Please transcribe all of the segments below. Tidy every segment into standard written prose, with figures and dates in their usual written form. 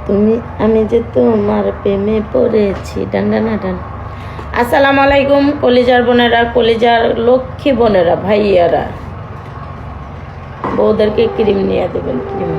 তুমি আমি যে তোমার প্রেমে পড়েছি ডান্ডা না ডান। আসসালামু আলাইকুম কলিজার বোনেরা, কলিজার লক্ষ্মী বোনেরা, ভাইয়ারা, বউদেরকে ক্রিম নিয়ে দেবেন, ক্রিম।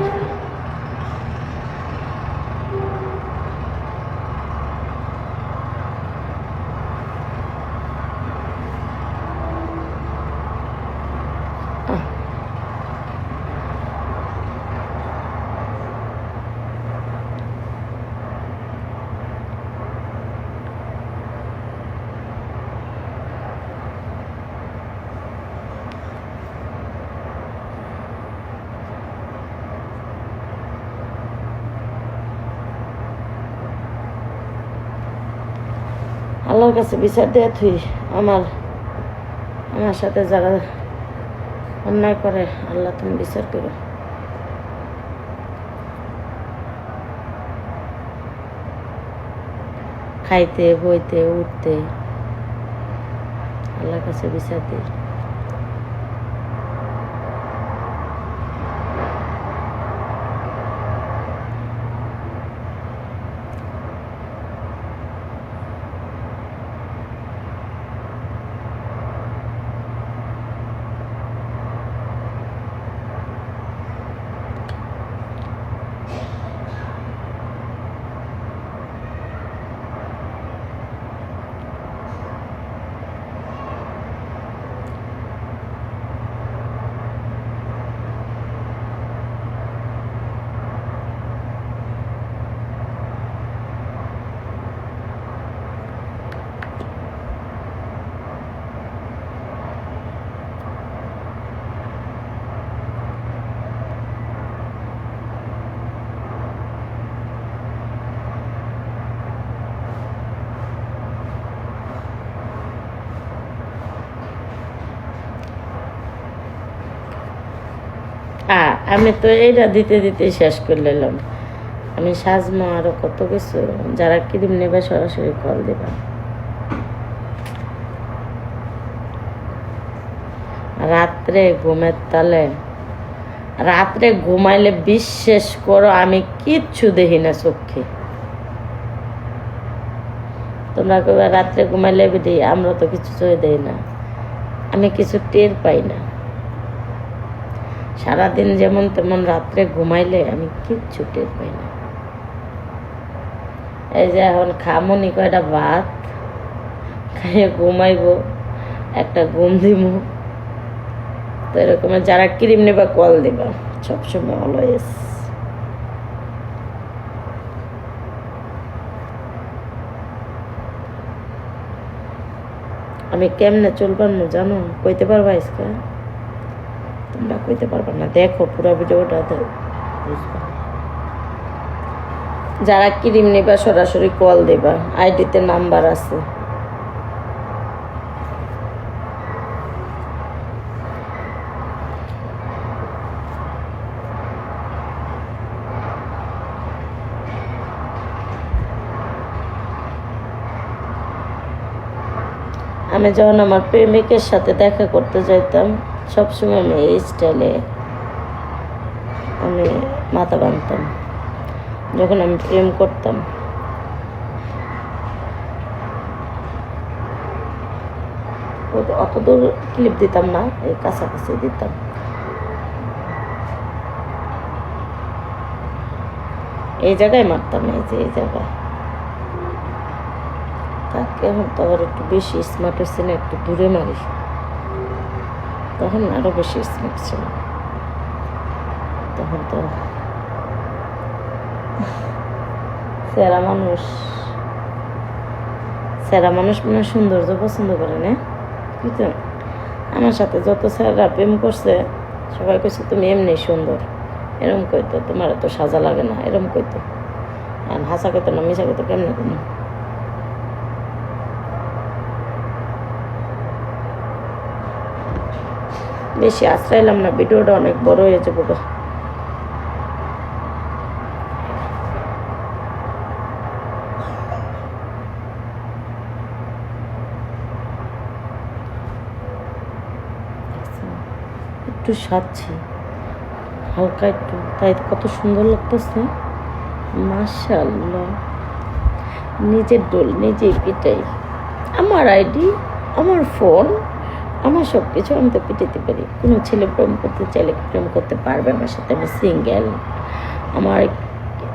আল্লাহর কাছে বিচার দেয়া তুই আমার আমার সাথে যারা অন্যায় করে, আল্লাহ তুমি বিচার করো। খাইতে বইতে উঠতে আল্লাহর কাছে বিচার দিই। আমি তো এইটা দিতে দিতে শেষ করে নিলাম। আমি সাজমো আরো কত কিছু। যারা ক্রিম নেবে সরাসরি কল দেবা। রাত্রে ঘুমের তালে, রাত্রে ঘুমাইলে বিশ্বাস করো আমি কিচ্ছু দেখি না চোখে। তোমরা কবে রাত্রে ঘুমাইলে দিই, আমরা তো কিছু চোখে দেই না, আমি কিছু টের পাই না। সারাদিন যেমন তেমন রাত্রে ঘুমাইলে আমি কিচ্ছু টের পাই না। এই যে এখন খামনি কয়টা ভাত খাইয়ে ঘুমাইবো, একটা ঘুম দিব। তো এরকম যারা ক্রিম নেবা কল দেবা সবসময়, অলওয়েজ। আমি কেমনে চলবার না জানো, কইতে পারবা আজকে? তোমরা কইতে পারবা না, দেখো পুরো ভিডিওটা বুঝবা। যারা ক্রিম নেবা সরাসরি কল দেবা, আইডিতে নাম্বার আছে। আমি যখন আমার প্রেমিকের সাথে দেখা করতে যাইতাম, সবসময় আমি এই স্টাইলে আমি মাথা বাঁধতাম যখন আমি প্রেম করতাম। অত দূর ক্লিপ দিতাম না, এই কাছাকাছি দিতাম। এই জায়গায় মারতাম, এই যে এই জায়গায়। তাকে এখন তো আবার একটু বেশি স্মার্ট হচ্ছে না, একটু দূরে মারি। তখন আরো বেশি স্মার্ট ছিল, তখন তো সেরা মানুষ। সেরা মানুষ মানে সৌন্দর্য পছন্দ করে না, বুঝছো? আমার সাথে যত স্যাররা প্রেম করছে সবাই কইছে তুমি এমনি সুন্দর, এরম কইতো। তোমার তো সাজা লাগে না, এরম কইতো। আর হাসা কইতো না, মিশা কইতো, কেমনে কোনো। বেশি আশ্রাইলাম না, ভিডিওটা অনেক বড় হয়ে যাবো। একটু সাজছি হালকা একটু, তাই কত সুন্দর লাগতেছে। মাশাআল্লাহ, নিজের ডোল নিজেই পিটাই। আমার আইডি, আমার ফোন, আমার সব কিছু আমি তো পিটাতে পারি। কোনো ছেলে প্রেম করতে চাইলে প্রেম করতে পারবে আমার সাথে। আমি সিঙ্গেল। আমার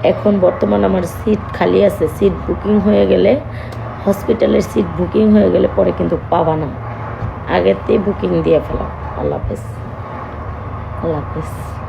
এখন বর্তমান আমার সিট খালি আছে। সিট বুকিং হয়ে গেলে, হসপিটালের সিট বুকিং হয়ে গেলে পরে কিন্তু পাবা না। আগেতেই বুকিং দিয়ে ফেলাও। আল্লাহ হাফেজ, আল্লাহ হাফেজ।